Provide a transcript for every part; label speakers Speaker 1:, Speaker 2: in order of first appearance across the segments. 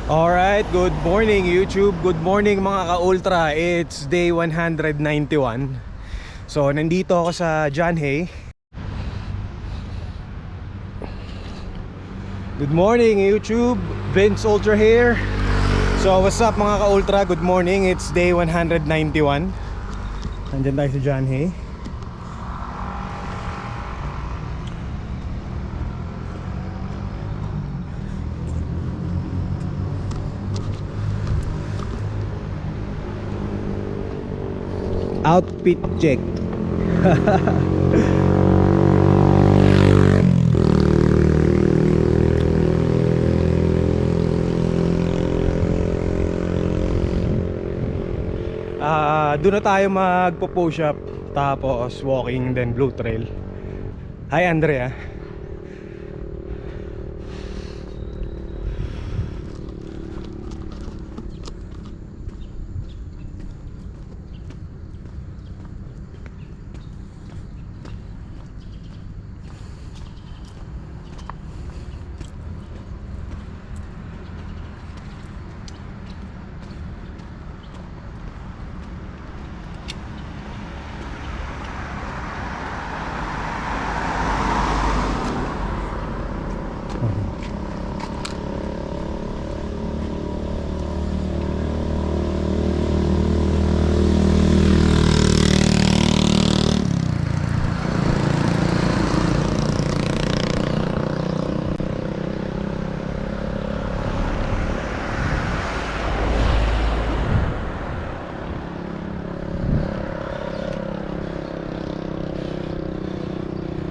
Speaker 1: Alright, good morning YouTube. Good morning mga ka-ultra. It's day 191. So, nandito ako sa John Hay. Good morning YouTube. Vince Ultra here. So, what's up mga ka-ultra? Good morning. It's day 191. Nandyan tayo sa John Hay. Outfit check. Doon na tayo magpo-push up, tapos walking, then blue trail. Hi Andrea.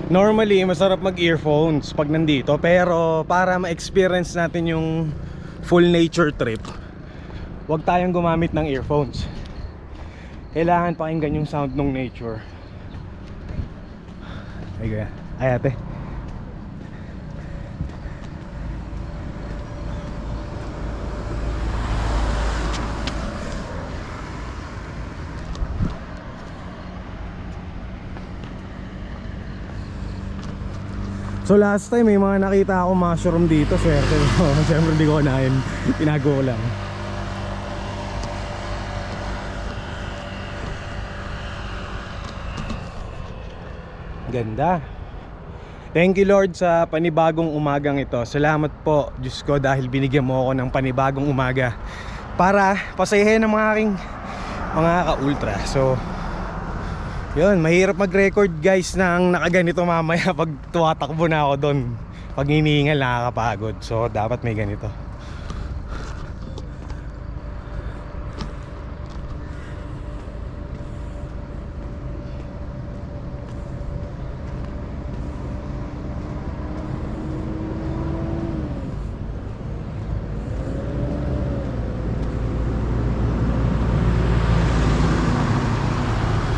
Speaker 1: Normally, masarap mag-earphones pag nandito, pero para ma-experience natin yung full nature trip, huwag tayong gumamit ng earphones. Kailangan pakinggan yung sound ng nature. Ay kaya, ay ate. So last time may mga nakita ako mushroom dito, swerte. Siyempre hindi ko kanain, tinago ko lang. Ganda. Thank you Lord sa panibagong umagang ito. Salamat po Diyos ko dahil binigyan mo ako ng panibagong umaga para pasayahin ng mga aking mga ka-ultra. So yun, mahirap mag-record guys ng nakaganito mamaya pag tuwatakbo na ako doon. Pag hinihingal nakakapagod. So dapat may ganito.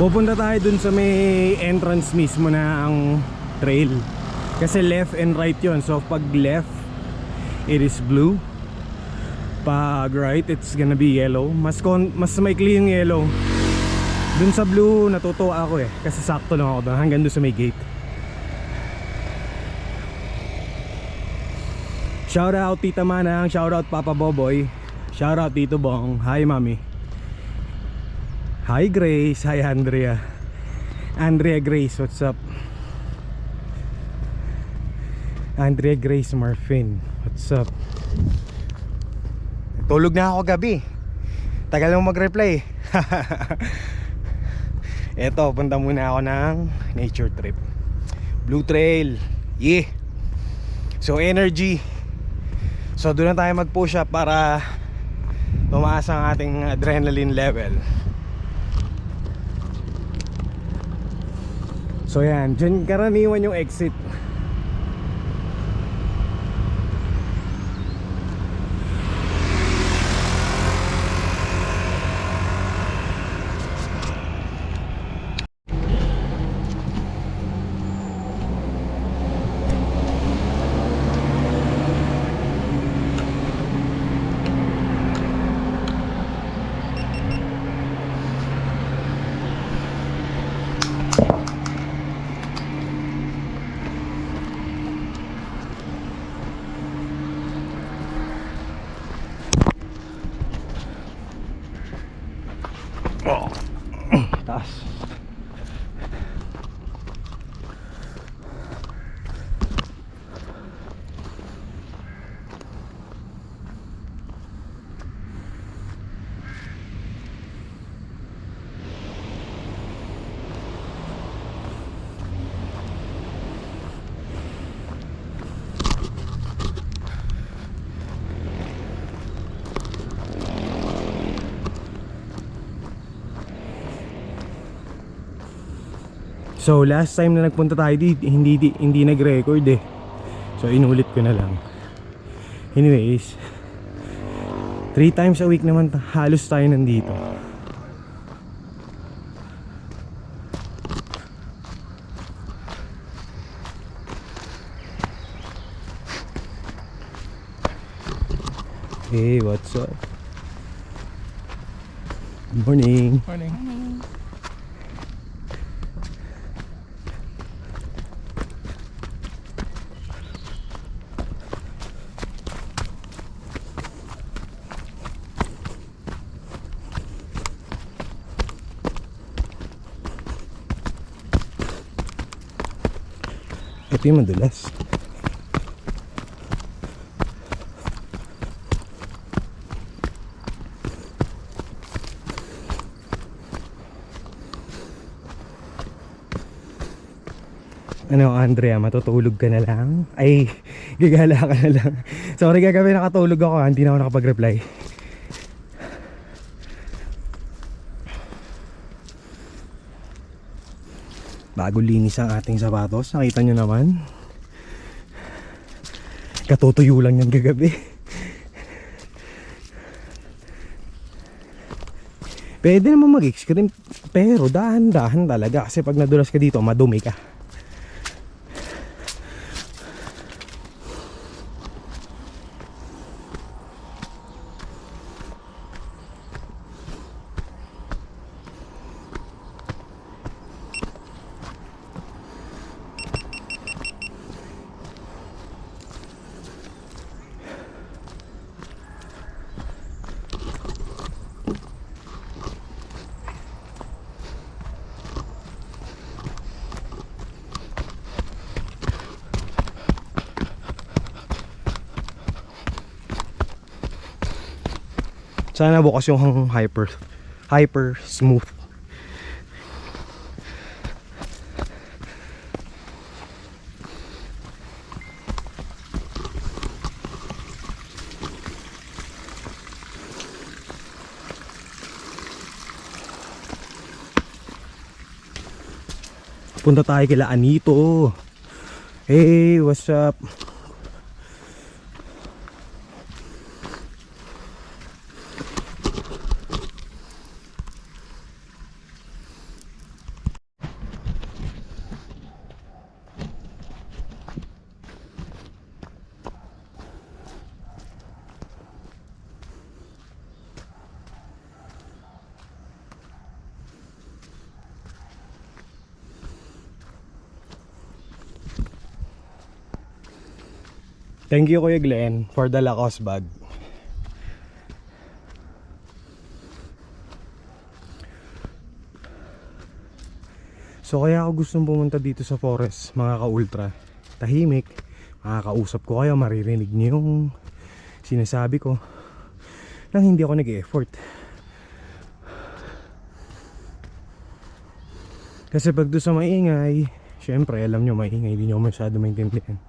Speaker 1: Pupunta tayo dun sa may entrance mismo na ang trail. Kasi left and right yon. So pag left, it is blue. Pag right, it's gonna be yellow. Mas maikli yung yellow. Dun sa blue, natutuwa ako eh. Kasi sakto lang ako dun, hanggang dun sa may gate. Shout out Tita Manang, shout out Papa Boboy, shout out Tito Bong, hi Mami. Hi Grace, hi Andrea. Andrea Grace, what's up? Andrea Grace Marfin, what's up? Tulog na ako gabi. Tagal mo mag-reply. Eto, punta muna ako ng nature trip. Blue Trail. Yeah. So energy. So doon na tayo mag-push up para tumaas ang ating adrenaline level. So yan, dyan karaniwan yung exit. So last time na nagpunta tayo dito, hindi nag-record eh. So inulit ko na lang. Anyways, 3 times a week naman halos tayo nandito. Hey, what's up? Good morning.
Speaker 2: Morning.
Speaker 1: Ito yung madulas. Ano, Andrea, matutulog ka na lang? Ay, gagala ka na lang. Sorry, kagabi nakatulog ako, hindi na ako nakapag-reply. Bago linis ang ating sapatos, nakita nyo naman. Katutuyo lang yan kagabi. Pwede naman mag-scream, pero dahan-dahan talaga. Kasi pag nadulas ka dito, madumi ka. Sana bukas yung hyper smooth. Punta tayo kila Anito. Hey, what's up? Thank you, Kuya Glenn, for the Lacoste bag. So kaya ako gustong pumunta dito sa forest, mga ka-ultra. Tahimik, makakausap ko kayo, maririnig niyo yung sinasabi ko nang hindi ako nag-e-effort. Kasi pag doon sa maingay, syempre alam nyo maingay, hindi nyo masyado maintindihan.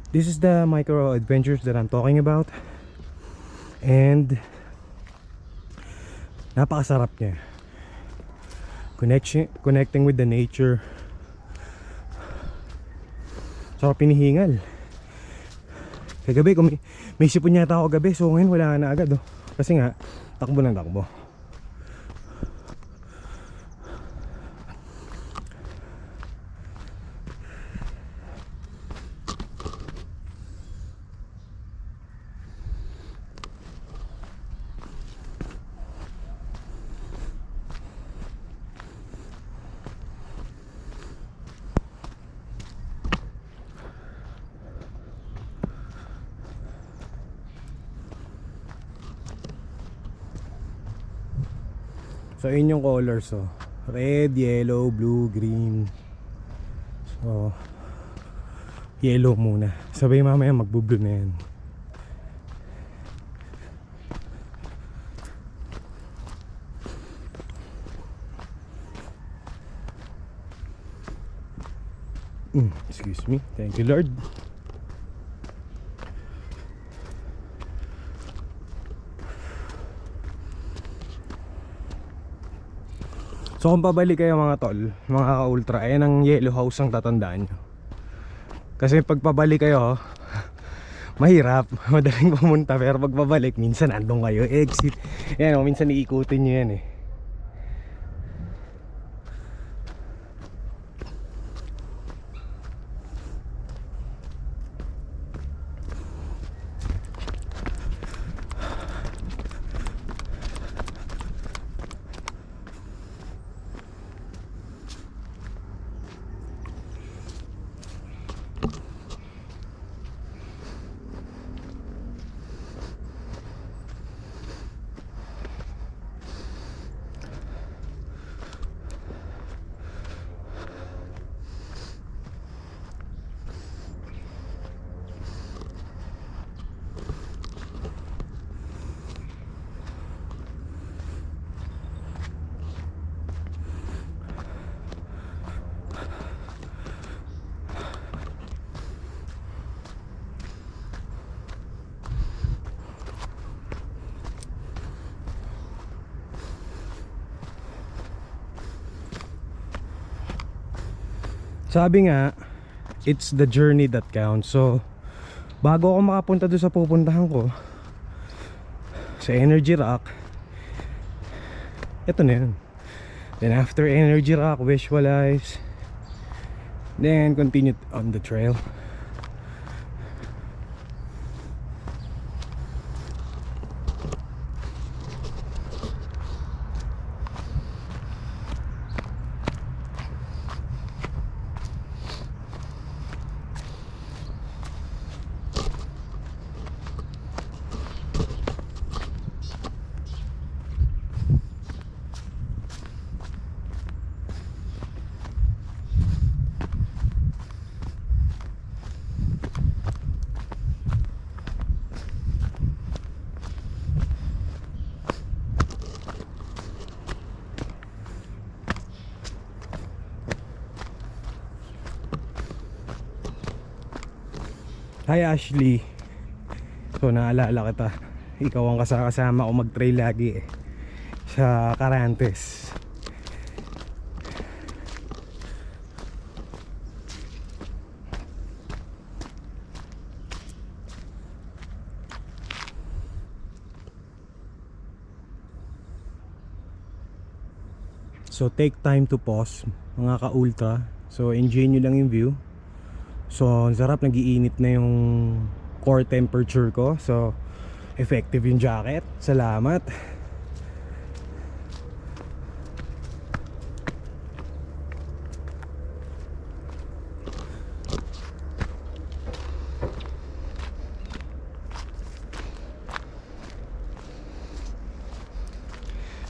Speaker 1: This is the micro adventures that I'm talking about. And napakasarap niya. Connecting with the nature. Sarap pinihingal. Kagabi, may sipon yata ako gabi. So ngayon wala na agad, oh. Kasi nga, takbo ng takbo. So yun yung colors, oh. Red, yellow, blue, green. So yellow muna. Sabay mamaya magbo-blue na yan. Excuse me. Thank you, Lord. So kung pabalik kayo mga tol, mga ka-ultra, ayan ang yellow house ang tatandaan nyo. Kasi pag pabalik kayo, mahirap, madaling pumunta. Pero pag pabalik, minsan andong kayo, exit. Yan o, minsan iikutin nyo yan eh. Sabi nga, it's the journey that counts. So bago ako makapunta doon sa pupuntahan ko, sa Energy Rock, ito na yun. Then after Energy Rock, visualize, then continue on the trail. Hi Ashley. So naalala kita, ikaw ang kasama ko mag-trail lagi eh, sa Carantes. So take time to pause mga ka-ultra. So enjoy nyo lang yung view. So ang sarap, nag-iinit na yung core temperature ko. So effective yung jacket. Salamat.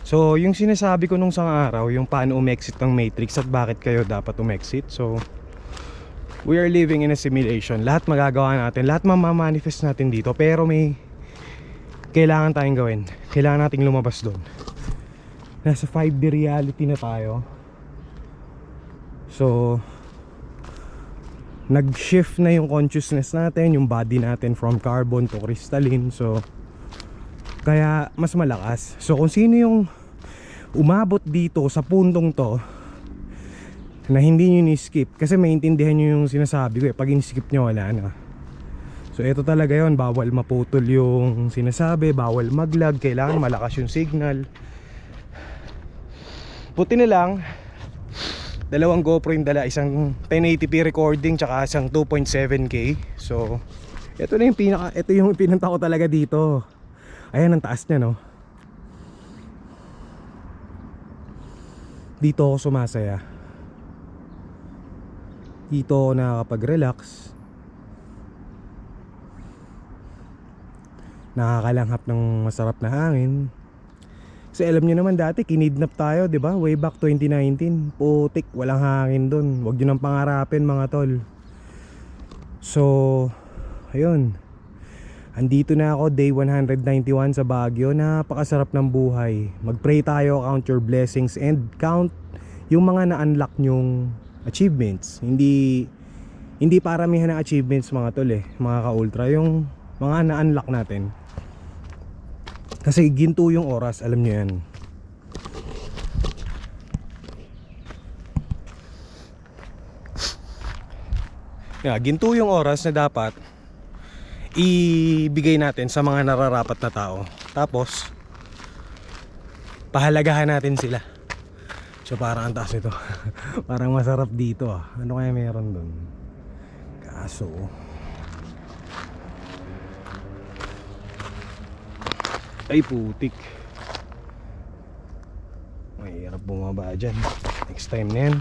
Speaker 1: So yung sinasabi ko nung isang araw, yung paano umexit ng Matrix at bakit kayo dapat umexit. So we are living in a simulation. Lahat magagawa natin, lahat mamamanifest natin dito. Pero may kailangan tayong gawin. Kailangan nating lumabas doon. Nasa 5D reality na tayo. So nag-shift na yung consciousness natin, yung body natin from carbon to crystalline. So kaya mas malakas. So kung sino yung umabot dito sa puntong to na hindi nyo ni-skip, kasi maintindihan nyo yung sinasabi ko eh, pag in-skip nyo wala na. So ito talaga yon, bawal maputol yung sinasabi, bawal maglag, kailangan malakas yung signal. Buti na lang dalawang GoPro yung dala, isang 1080p recording tsaka isang 2.7K. So ito na yung ito yung pinunta ko talaga dito. Ayan ang taas niya, no. Dito ako sumasaya. Dito ako nakakapag-relax, nakakalanghap ng masarap na hangin. Kasi alam nyo naman dati kinidnap tayo, di ba? Way back 2019. Putik, walang hangin dun. Huwag nyo nang pangarapin mga tol. So ayun, andito na ako, day 191 sa Baguio. Napakasarap ng buhay. Mag-pray tayo, count your blessings and count yung mga na-unlock nyong achievements. Hindi paramihan ng achievements mga tol eh, mga ka-ultra, yung mga na-unlock natin. Kasi ginto yung oras, alam nyo yan. ginto yung oras na dapat ibigay natin sa mga nararapat na tao. Tapos pahalagahan natin sila. So parang ang taas nito. Parang masarap dito ah. Ano kaya meron dun? Kaso ay putik, mahirap bumaba dyan. Next time na yan.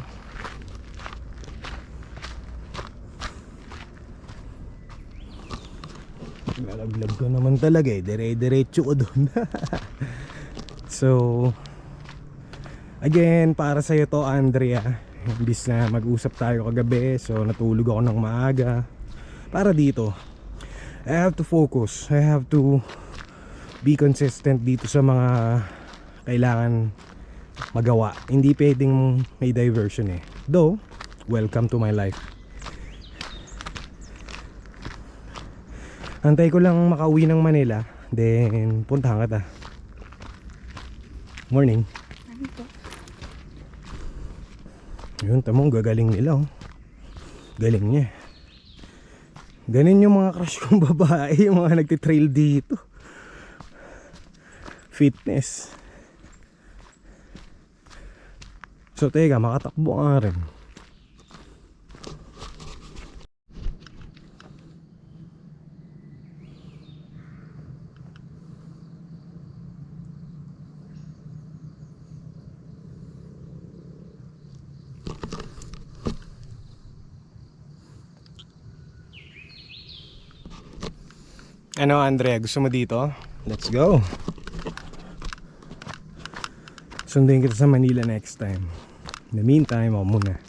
Speaker 1: Nalaglag ko naman talaga eh. Dire-diretso ko dun. So again, para sa'yo to Andrea. Imbis na mag-usap tayo kagabi, so natulog ako ng maaga. Para dito I have to focus, I have to be consistent dito sa mga kailangan magawa. Hindi pwedeng may diversion eh. Though, welcome to my life. Antay ko lang makauwi ng Manila, then puntahan kita. Morning. Yun, tamong gagaling nila oh. Galing niya. Ganin yung mga crush kong babae, yung mga nagtitrail dito. Fitness. So teka, makatakbo nga rin. Ano Andrea, gusto mo dito? Let's go. Sundin kita sa Manila next time. In the meantime, ako muna.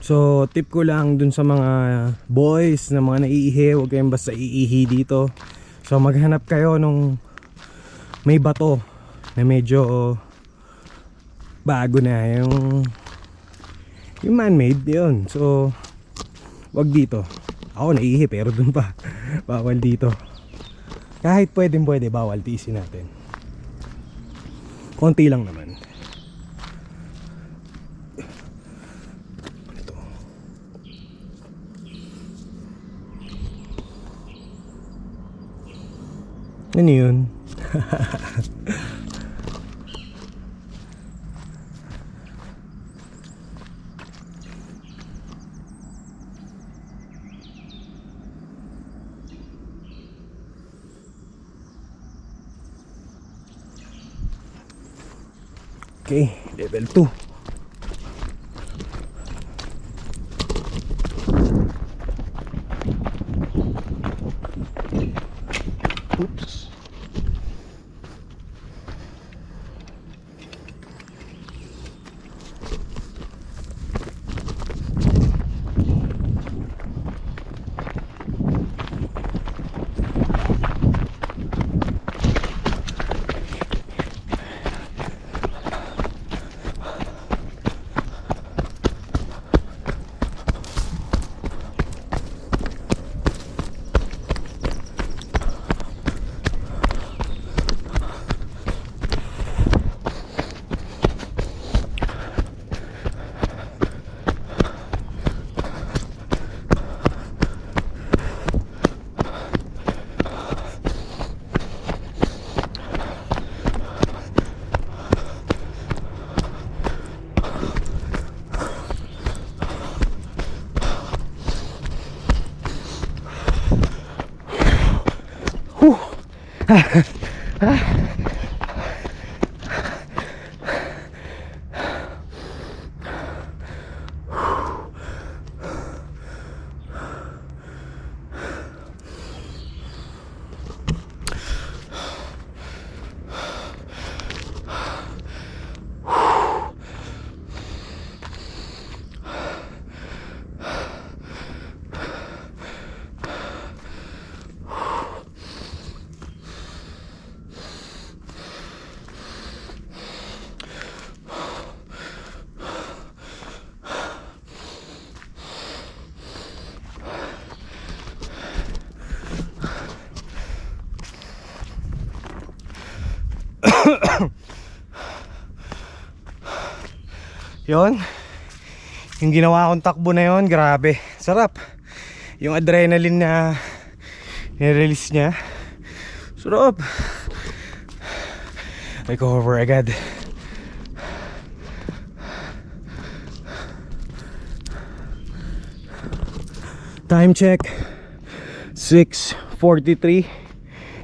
Speaker 1: So tip ko lang dun sa mga boys na mga naiihi, huwag kayong basta iihi dito. So maghanap kayo nung may bato na medyo bago na, yung man-made yun. So wag dito. Ako naiihi pero dun pa bawal dito. Kahit pwede bawal, tiisin natin. Konti lang naman. Ano yun? Okay, level 2. Oops. Yon, yung ginawa kong takbo na yon, grabe, sarap. Yung adrenaline na nirelease niya, sarap. Recover agad. Time check 6:43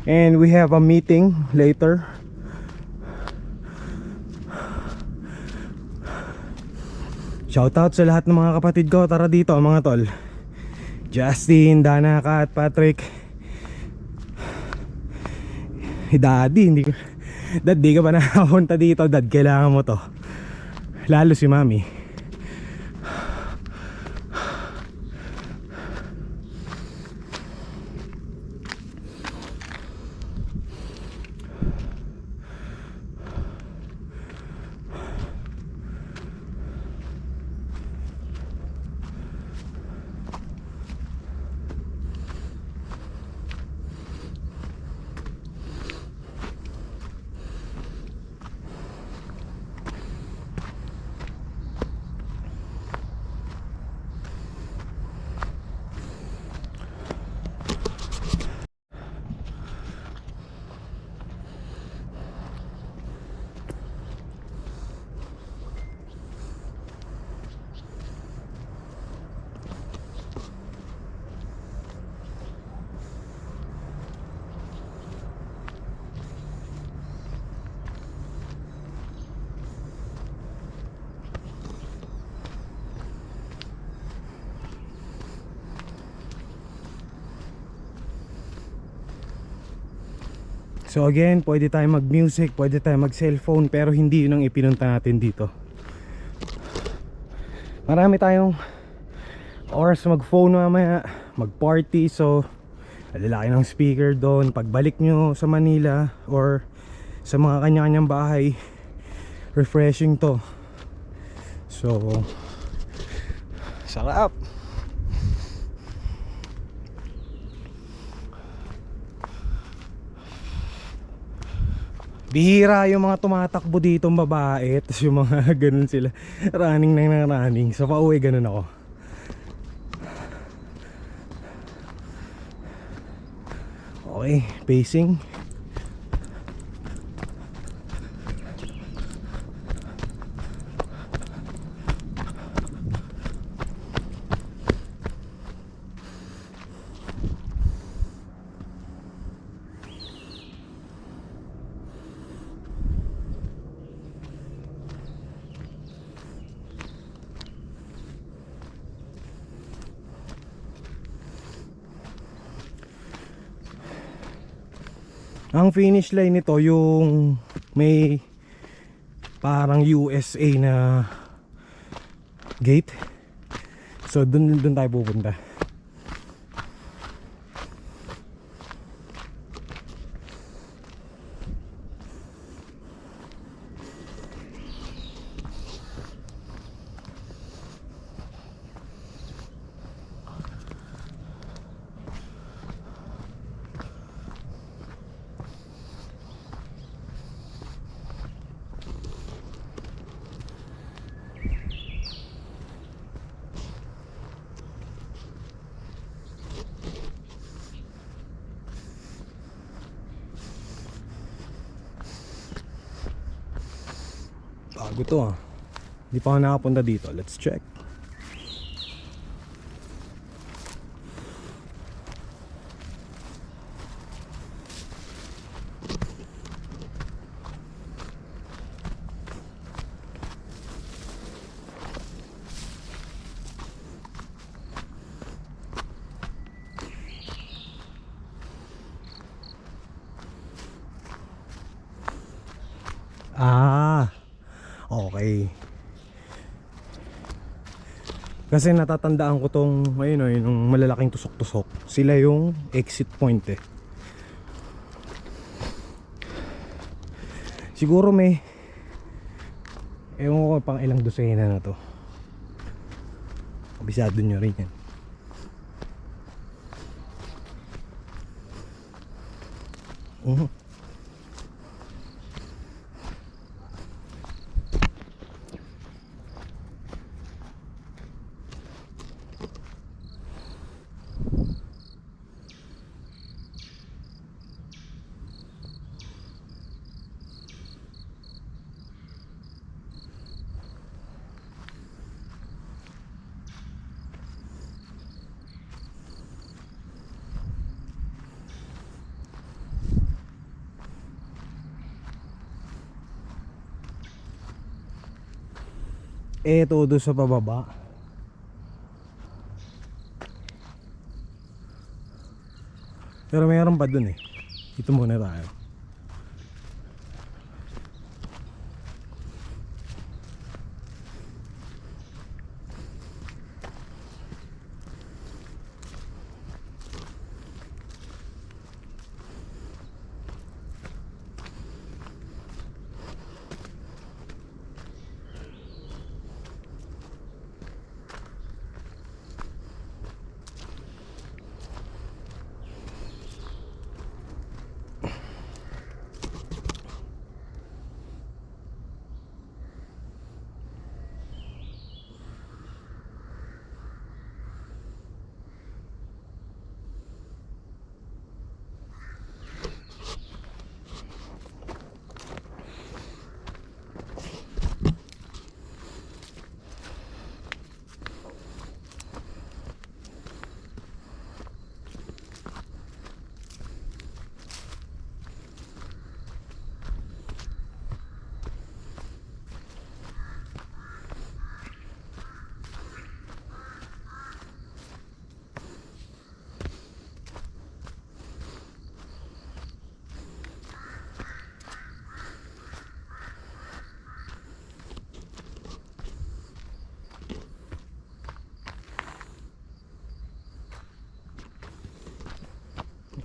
Speaker 1: and we have a meeting later. Shoutout sa lahat ng mga kapatid ko. Tara dito mga tol. Justin, Danaka at Patrick. Daddy, hindi ko... Dad, di ka ba nakapunta dito? Dad, kailangan mo to. Lalo si Mami. So again, pwede tayo mag music, pwede tayo mag cellphone, pero hindi yun ang ipinunta natin dito. Marami tayong oras mag phone mamaya, mag party. So lalaki ng speaker doon. Pagbalik nyo sa Manila or sa mga kanya-kanyang bahay, refreshing to. So sarap. Bihira yung mga tumatakbo dito babae. Tapos yung mga ganun sila, running na running. So pauwi ganun ako. Okay, pacing. Ang finish line nito yung may parang USA na gate. So dun tayo pupunta. Bago to ah. Hindi pa ako nakapunta dito. Let's check. Okay. Kasi natatandaan ko tong ayun o, yung malalaking tusok-tusok. Sila yung exit point eh. Siguro may ewan ko pang ilang dosena na to. Kabisado nyo rin yan. todo sa pababa. Pero mayroon pa dun eh. Dito muna tayo.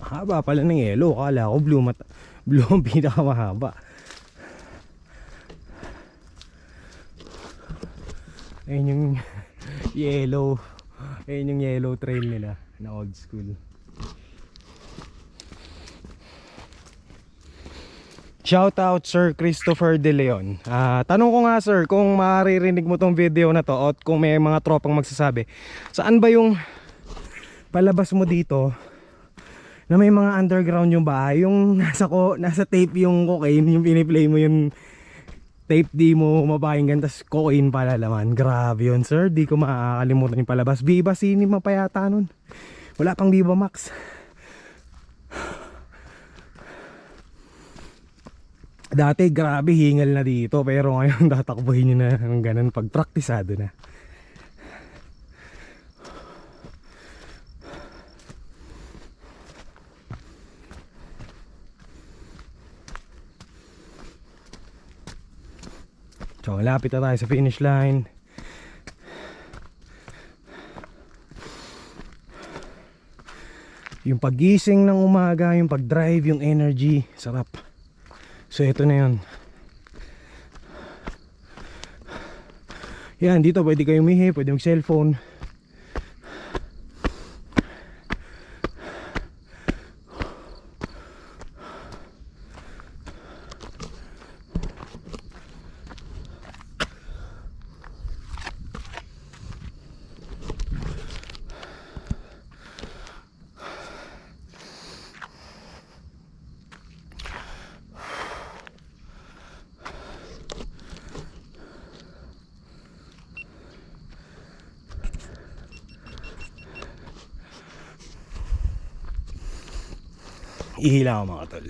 Speaker 1: Haba pala ng yellow. Kala ko blue ang pinakamahaba. Ayun yung yellow. Ayun yung yellow trail nila na old school. Shout out Sir Christopher De Leon. Tanong ko nga sir, kung maririnig mo tong video na to o kung may mga tropang magsasabi, saan ba yung palabas mo dito na may mga underground yung bahay? Yung nasa tape yung cocaine, yung piniplay mo yung tape, di mo mapakinggan, tas cocaine pala laman. Grabe yun sir, di ko makakalimutan yung palabas. Viva Cinema pa yata nun, wala pang Viva Max. Dati grabe hingal na dito, pero ngayon tatakbuhin nyo na ng ganun pag praktisado na. So malapit na tayo sa finish line. Yung paggising ng umaga, yung pag-drive, yung energy, sarap. So ito na yun. Yan, dito pwede kayo umihi, pwede mag cellphone. Ihila ako mga tol.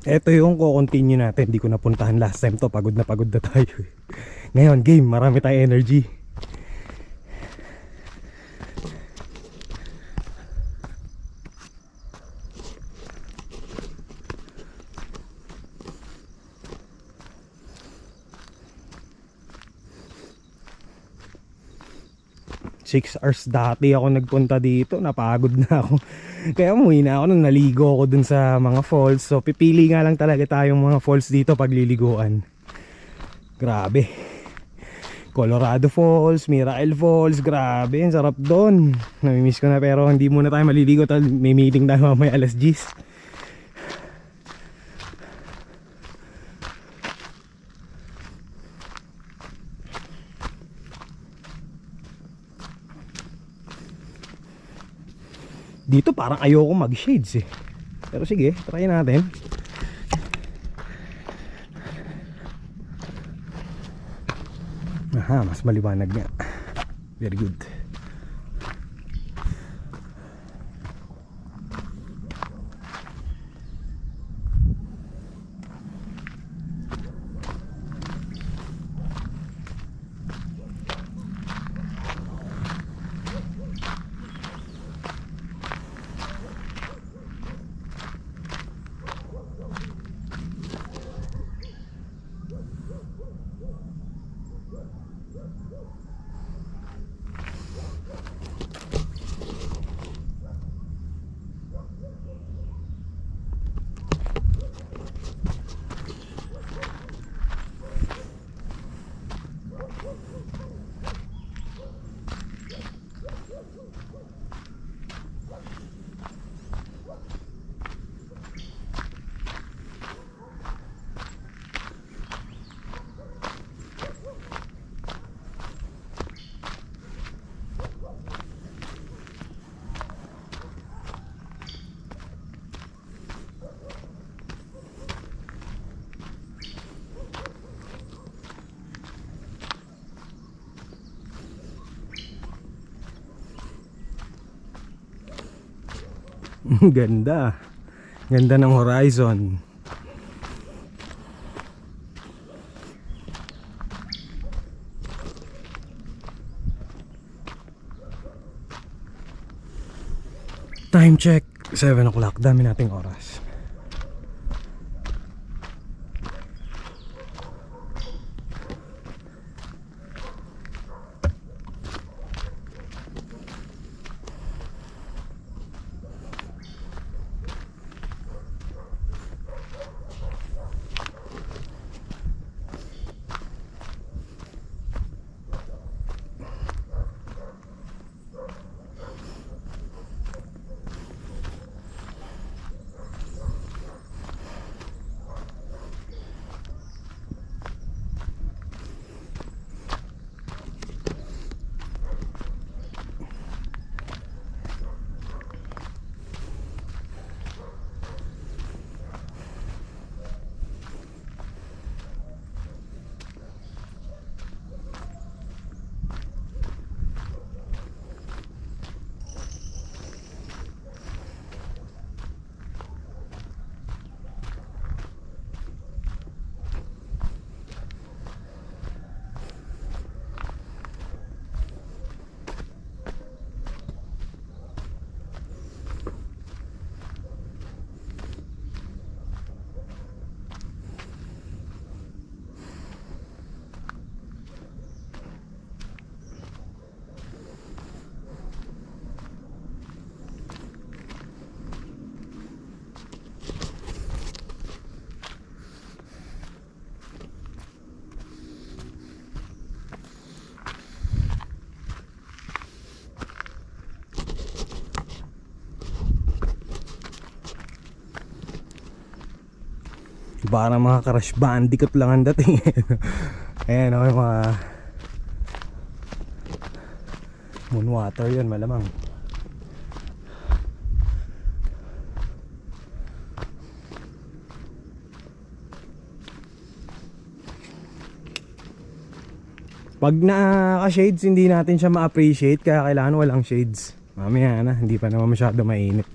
Speaker 1: Ito yung ko-continue natin. Hindi ko napuntahan last time to. Pagod na tayo. Ngayon game, marami tayong energy. Six hours dati ako nagpunta dito, napagod na ako. Kaya umuwi na ako nung naligo ako dun sa mga falls. So pipili nga lang talaga tayong mga falls dito pagliliguan. Grabe. Colorado Falls, Miracle Falls, grabe, ang sarap doon. Namimiss ko na, pero hindi muna tayo maliligo. May meeting tayo mamaya alas 10. Dito parang ayoko mag-shades eh. Pero sige, try natin. Aha, mas maliwanag nga. Very good. Ganda. Ganda ng horizon. Time check 7 o'clock. Dami nating oras. Parang mga Crash Bandicoot lang ang dating. Ayan o, yung mga Moonwater yun malamang. Pag naka-shades hindi natin siya ma-appreciate, kaya kailangan walang shades. Mamaya na, hindi pa naman masyado mainit.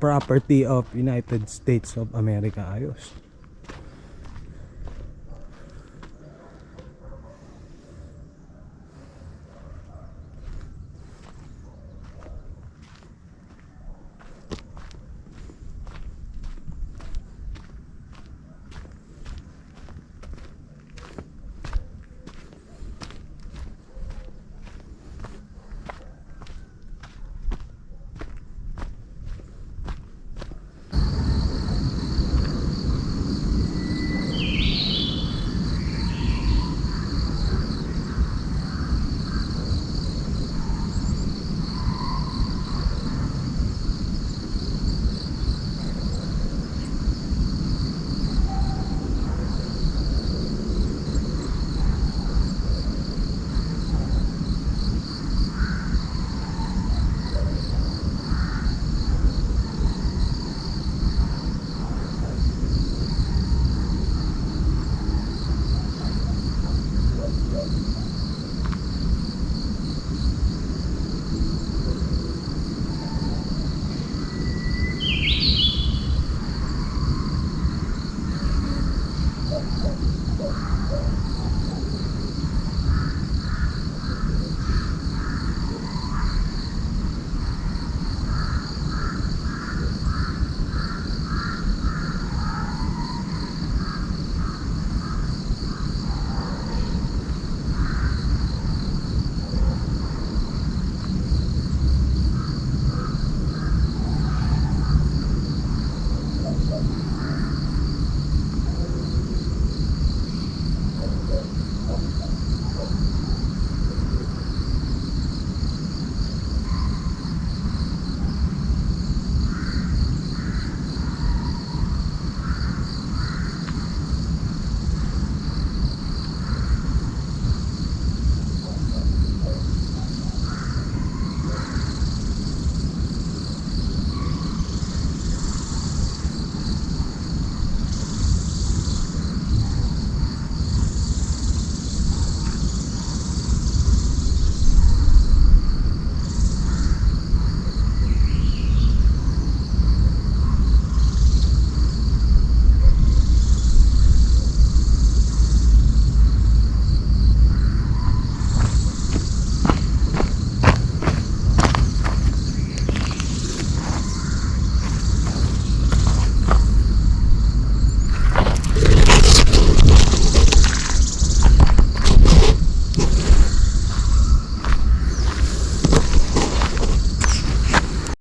Speaker 1: property of United States of America. Ayos.